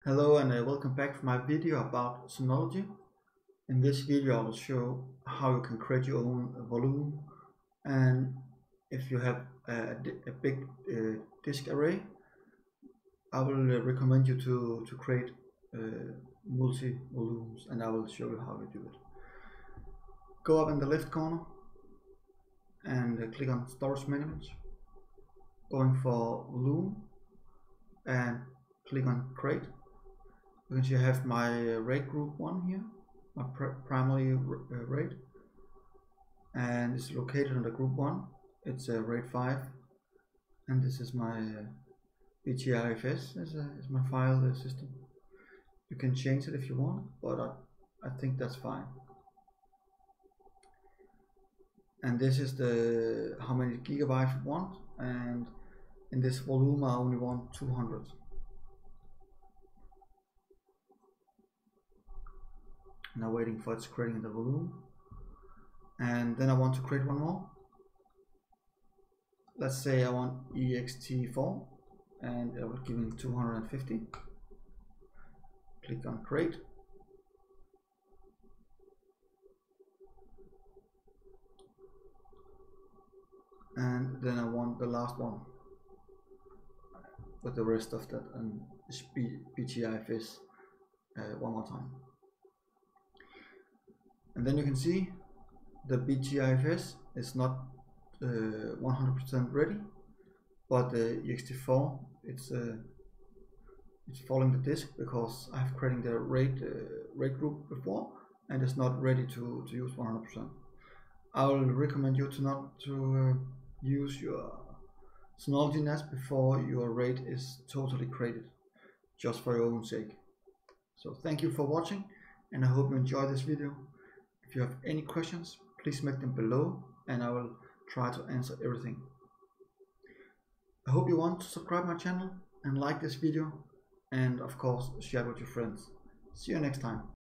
Hello and welcome back for my video about synology. In this video I will show how you can create your own volume, and if you have a big disk array, I will recommend you to create multi-volumes, and I will show you how to do it. Go up in the left corner and click on storage management, going for volume, and click on create. You can see I have my RAID group 1 here, my primary RAID, and it's located under group 1. It's a RAID 5, and this is my BTIFS is my file system. You can change it if you want, but I think that's fine. And this is the how many gigabytes you want, and in this volume I only want 200. Now waiting for it's creating the volume, and then I want to create one more. Let's say I want ext4, and I will give him 250. Click on create, and then I want the last one with the rest of that and BTIFS one more time. And then you can see the BTIFS is not 100% ready, but the ext4 it's following the disk because I've created the RAID group before, and it's not ready to use 100%. I will recommend you to not use your synology NAS before your RAID is totally created, just for your own sake. So thank you for watching, and I hope you enjoy this video. If you have any questions, please make them below and I will try to answer everything. I hope you want to subscribe my channel and like this video, and of course share it with your friends. See you next time.